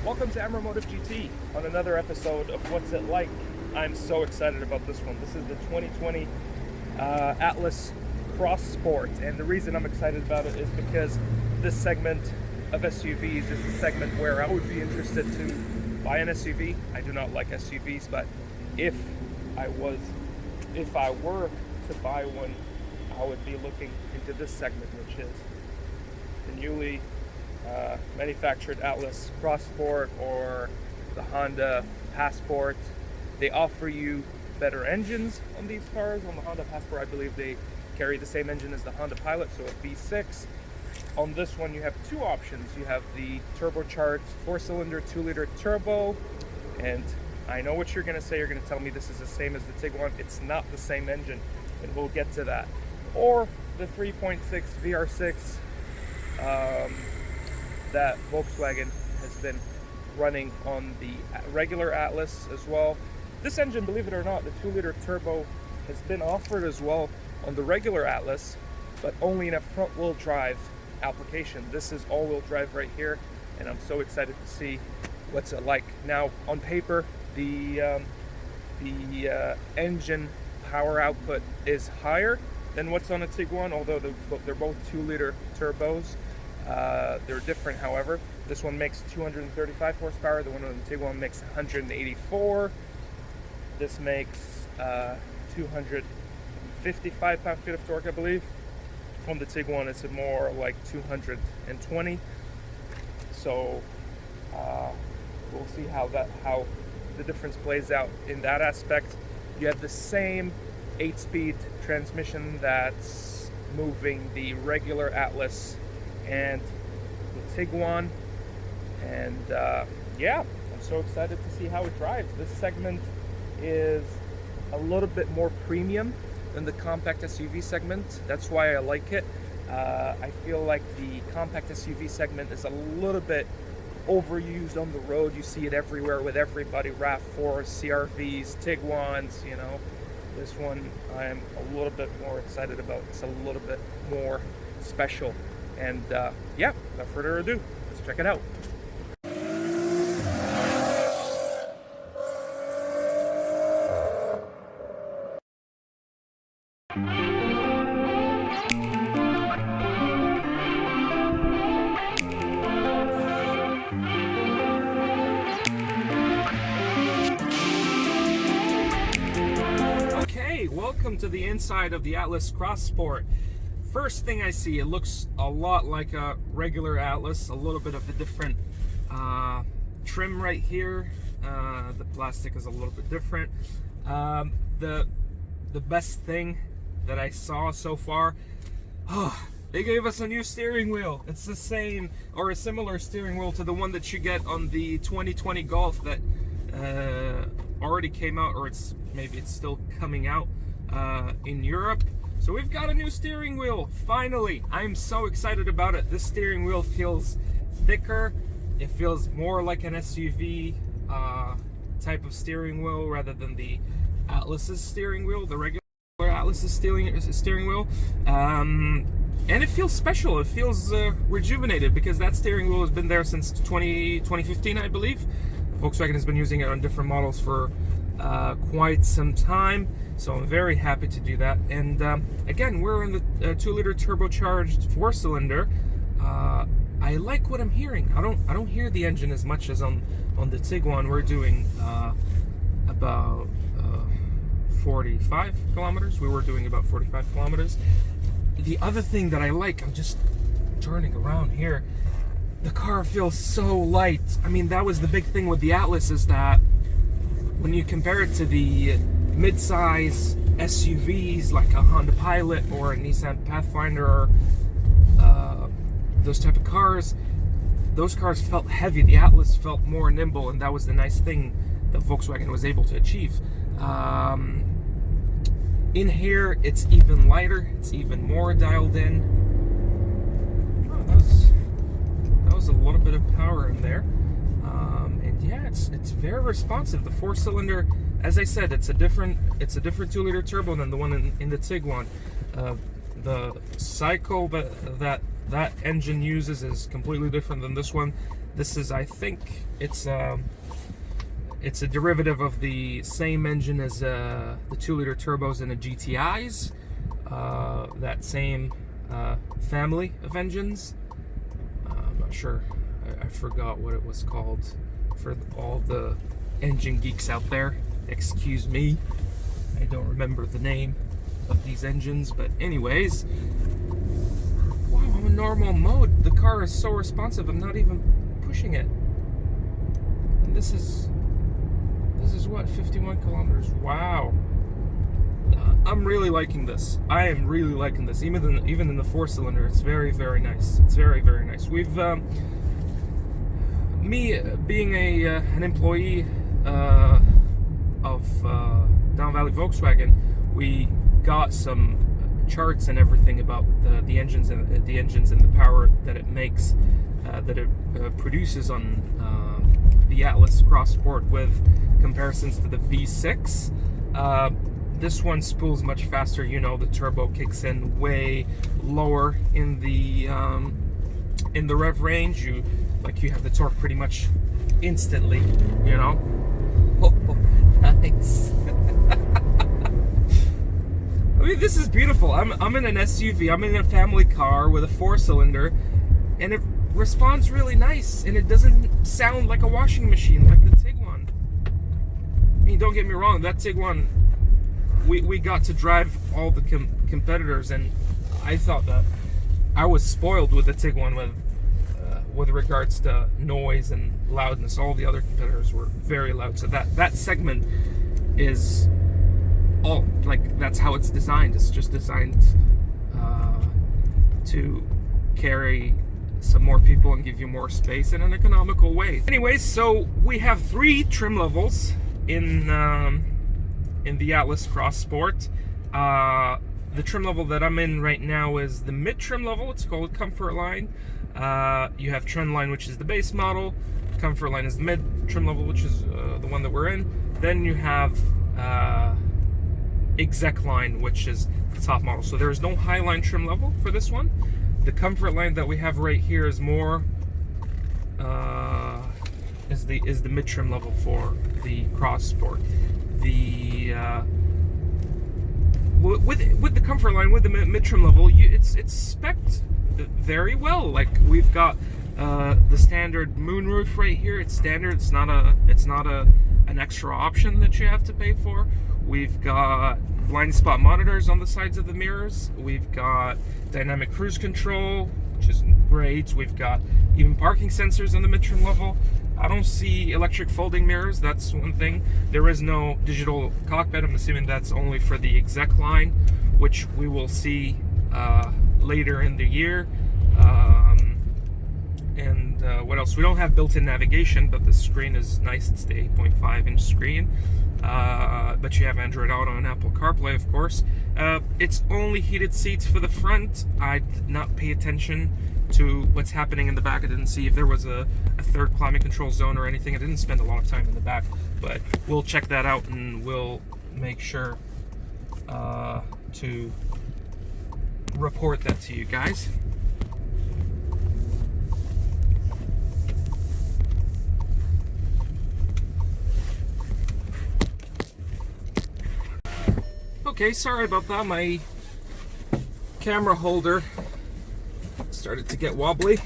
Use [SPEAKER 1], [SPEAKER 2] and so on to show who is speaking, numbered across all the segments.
[SPEAKER 1] Welcome to Motive GT on another episode of What's It Like. I'm so excited about this one. This is the 2020 Atlas Crossport, and the reason I'm excited about it is because this segment of SUVs is the segment where I would be interested to buy an SUV. I do not like SUVs, but if I were to buy one, I would be looking into this segment, which is the newly manufactured Atlas Crossport or the Honda Passport. They offer you better engines on these cars. On the Honda Passport, I believe they carry the same engine as the Honda Pilot, so a V6. On this one, you have two options. You have the turbocharged 4-cylinder 2-liter turbo, and I know what you're going to say. You're going to tell me this is the same as the Tiguan. It's not the same engine, and we'll get to that. Or the 3.6 VR6 that Volkswagen has been running on the regular Atlas as well. This engine, believe it or not, the 2-liter turbo, has been offered as well on the regular Atlas, but only in a front-wheel drive application. This is all-wheel drive right here, and I'm so excited to see what's it like. Now, on paper, the engine power output is higher than what's on a Tiguan, although they're both 2-liter turbos. They're different, however. This one makes 235 horsepower. The one on the Tiguan makes 184. This makes 255 pound-feet of torque, I believe. On the Tiguan, it's more like 220. So we'll see how the difference plays out in that aspect. You have the same 8-speed transmission that's moving the regular Atlas and the Tiguan, and yeah, I'm so excited to see how it drives. This segment is a little bit more premium than the compact SUV segment. That's why I like it. I feel like the compact SUV segment is a little bit overused on the road. You see it everywhere with everybody, RAV4s, CRVs, Tiguans, you know. This one I'm a little bit more excited about. It's a little bit more special. And yeah, without further ado, let's check it out. Okay, welcome to the inside of the Atlas Crossport. First thing I see, it looks a lot like a regular Atlas, a little bit of a different trim right here. The plastic is a little bit different. The best thing that I saw so far, they gave us a new steering wheel. It's the same or a similar steering wheel to the one that you get on the 2020 Golf that already came out, or maybe it's still coming out in Europe. So we've got a new steering wheel, finally. I'm so excited about it. This steering wheel feels thicker. It feels more like an SUV type of steering wheel rather than the Atlas's steering wheel, the regular Atlas's steering wheel. And it feels special. It feels rejuvenated because that steering wheel has been there since 2015, I believe. Volkswagen has been using it on different models for quite some time, so I'm very happy to do that. And again, we're in the 2-liter turbocharged 4-cylinder. I like what I'm hearing. I don't hear the engine as much as on the Tiguan. We're doing about 45 kilometers. We were doing about 45 kilometers. The other thing that I like, I'm just turning around here, the car feels so light. I mean, that was the big thing with the Atlas, is that when you compare it to the mid-size SUVs like a Honda Pilot or a Nissan Pathfinder or those type of cars, those cars felt heavy. The Atlas felt more nimble, and that was the nice thing that Volkswagen was able to achieve. In here, it's even lighter. It's even more dialed in. Oh, that was a little bit of power in there. And yeah, it's very responsive. The 4-cylinder, as I said, it's a different 2-liter turbo than the one in the Tiguan. The cycle that engine uses is completely different than this one. This is, I think, it's a derivative of the same engine as the 2-liter turbos in the GTIs. That same family of engines. I'm not sure. I forgot what it was called. For all the engine geeks out there, excuse me. I don't remember the name of these engines, but anyways. Wow, I'm in normal mode. The car is so responsive, I'm not even pushing it. And this is what, 51 kilometers? Wow. I'm really liking this. I am really liking this. Even in the 4-cylinder, it's very, very nice. It's very, very nice. We've me being an employee of down Valley Volkswagen, we got some charts and everything about the engines and the power that it makes, that it produces on the Atlas Crossport with comparisons to the V6. This one spools much faster. You know, the turbo kicks in way lower in the rev range. You have the torque pretty much instantly. You know. Oh, nice. I mean, this is beautiful. I'm in an SUV. I'm in a family car with a 4-cylinder, and it responds really nice. And it doesn't sound like a washing machine like the Tiguan. I mean, don't get me wrong. That Tiguan, we got to drive all the competitors, and I thought that I was spoiled with the Tiguan with regards to noise and loudness. All the other competitors were very loud, so that segment is all that's how it's designed. It's just designed to carry some more people and give you more space in an economical way. Anyways, so we have 3 trim levels in the Atlas Crossport. The trim level that I'm in right now is the mid-trim level. It's called Comfort Line. You have Trend Line, which is the base model. Comfort Line is the mid-trim level, which is the one that we're in. Then you have Exec Line, which is the top model. So there is no high line trim level for this one. The Comfort Line that we have right here is more is the mid trim level for the Crossport. The with the Comfort Line, with the mid trim level, it's spec'd very well. Like, we've got the standard moonroof right here. It's standard. It's not an extra option that you have to pay for. We've got blind spot monitors on the sides of the mirrors. We've got dynamic cruise control, which is great. We've got even parking sensors on the mid-trim level. I don't see electric folding mirrors. That's one thing. There is no digital cockpit. I'm assuming that's only for the Exec Line, which we will see later in the year. What else? We don't have built-in navigation, but the screen is nice. It's the 8.5-inch screen. But you have Android Auto and Apple CarPlay, of course. It's only heated seats for the front. I did not pay attention to what's happening in the back. I didn't see if there was a third climate control zone or anything. I didn't spend a lot of time in the back, but we'll check that out and we'll make sure to report that to you guys. Okay, sorry about that. My camera holder started to get wobbly,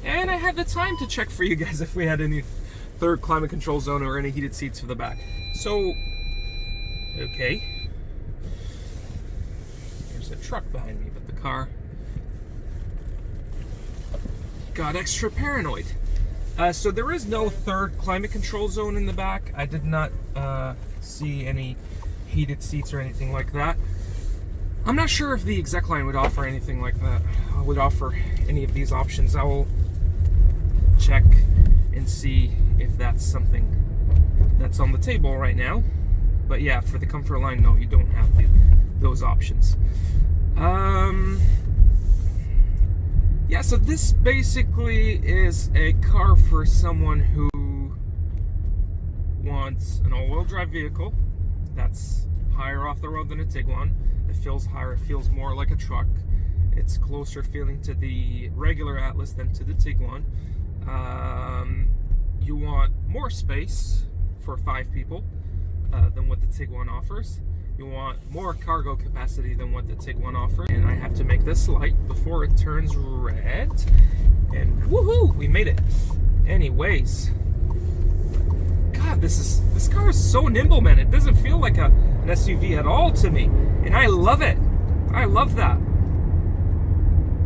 [SPEAKER 1] and I had the time to check for you guys if we had any third climate control zone or any heated seats for the back. So, okay. There's a truck behind me, but the car got extra paranoid. So there is no third climate control zone in the back. I did not see any heated seats or anything like that. I'm not sure if the Exec Line would offer anything like that. Would offer any of these options. I will check and see if that's something that's on the table right now. But yeah, for the Comfort Line, no, you don't have those options. Yeah, so this basically is a car for someone who wants an all-wheel drive vehicle that's higher off the road than a Tiguan. It feels higher, it feels more like a truck. It's closer feeling to the regular Atlas than to the Tiguan. You want more space for 5 people than what the Tiguan offers. You want more cargo capacity than what the Tiguan offers. And I have to make this light before it turns red. And woohoo, we made it. Anyways, God, this car is so nimble, man. It doesn't feel like an SUV at all to me, and I love it. I love that.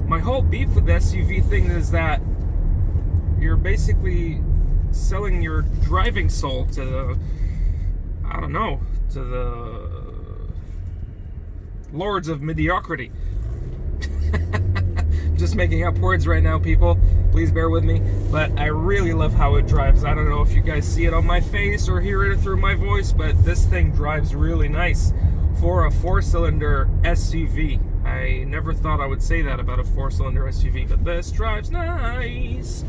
[SPEAKER 1] My whole beef with the SUV thing is that you're basically selling your driving soul to the, I don't know, to the lords of mediocrity. Just making up words right now, people. Please bear with me. But I really love how it drives. I don't know if you guys see it on my face or hear it through my voice, but this thing drives really nice for a 4-cylinder SUV. I never thought I would say that about a 4-cylinder SUV, but this drives nice.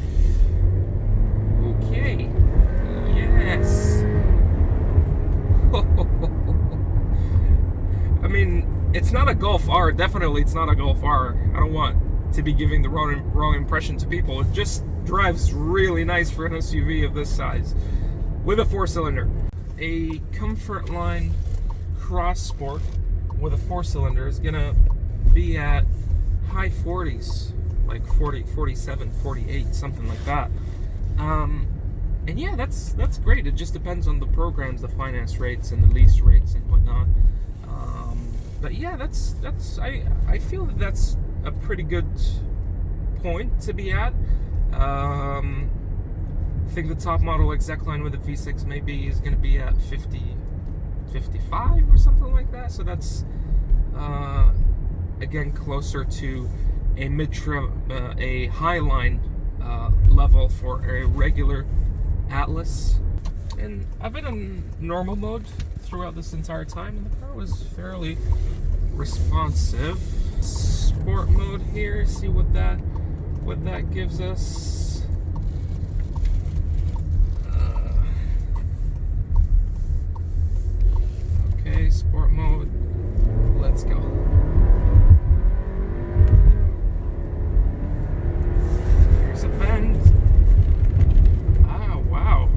[SPEAKER 1] Okay. Yes. I mean, it's not a Golf R. Definitely it's not a Golf R. I don't want to be giving the wrong impression to people. It just drives really nice for an SUV of this size with a 4-cylinder. A Comfort Line Crossport with a 4-cylinder is gonna be at high 40s, like 40, 47, 48, something like that. And yeah, that's great. It just depends on the programs, the finance rates and the lease rates and whatnot. But yeah, I feel that that's a pretty good point to be at. I think the top model exec line with the V6 maybe is going to be at 50, 55 or something like that. So that's again closer to a a high line level for a regular Atlas. And I've been in normal mode throughout this entire time, and the car was fairly responsive. Sport mode here, see what that gives us. Okay, sport mode, let's go. Here's a bend. Wow.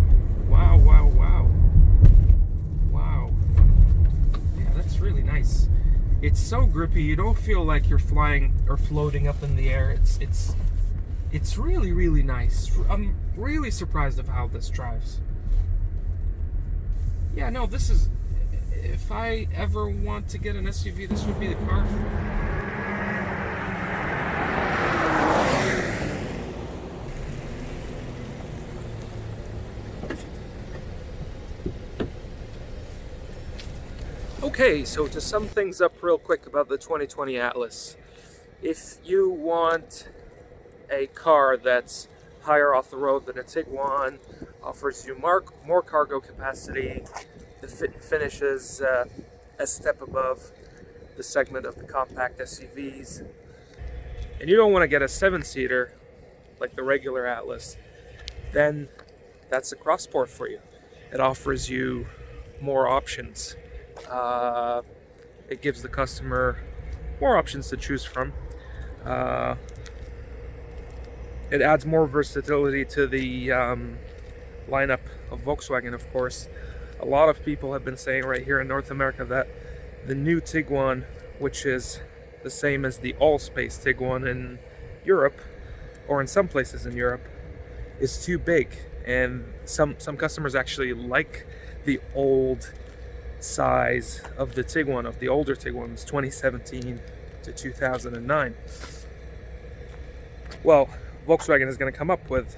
[SPEAKER 1] Yeah, that's really nice. It's so grippy. You don't feel like you're flying or floating up in the air. It's really, really nice. I'm really surprised of how this drives. Yeah, no, this is, if I ever want to get an SUV, this would be the car for me. Okay, so to sum things up real quick about the 2020 Atlas, if you want a car that's higher off the road than a Tiguan, offers you more cargo capacity, the fit and finish is a step above the segment of the compact SUVs, and you don't want to get a 7-seater like the regular Atlas, then that's a Crossport for you. It offers you more options. It gives the customer more options to choose from. It adds more versatility to the lineup of Volkswagen, of course. A lot of people have been saying right here in North America that the new Tiguan, which is the same as the all-space Tiguan in Europe, or in some places in Europe, is too big. And some customers actually like the old size of the Tiguan, of the older Tiguans, 2017 to 2009. Well, Volkswagen is going to come up with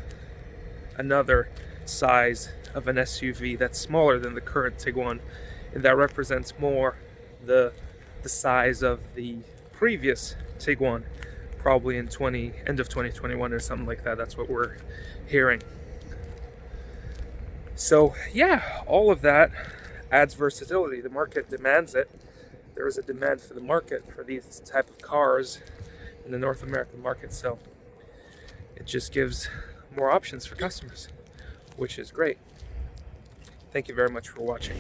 [SPEAKER 1] another size of an SUV that's smaller than the current Tiguan, and that represents more the size of the previous Tiguan, probably in end of 2021 or something like that. That's what we're hearing. So yeah, all of that adds versatility. The market demands it. There is a demand for the market for these type of cars in the North American market, so it just gives more options for customers, which is great. Thank you very much for watching.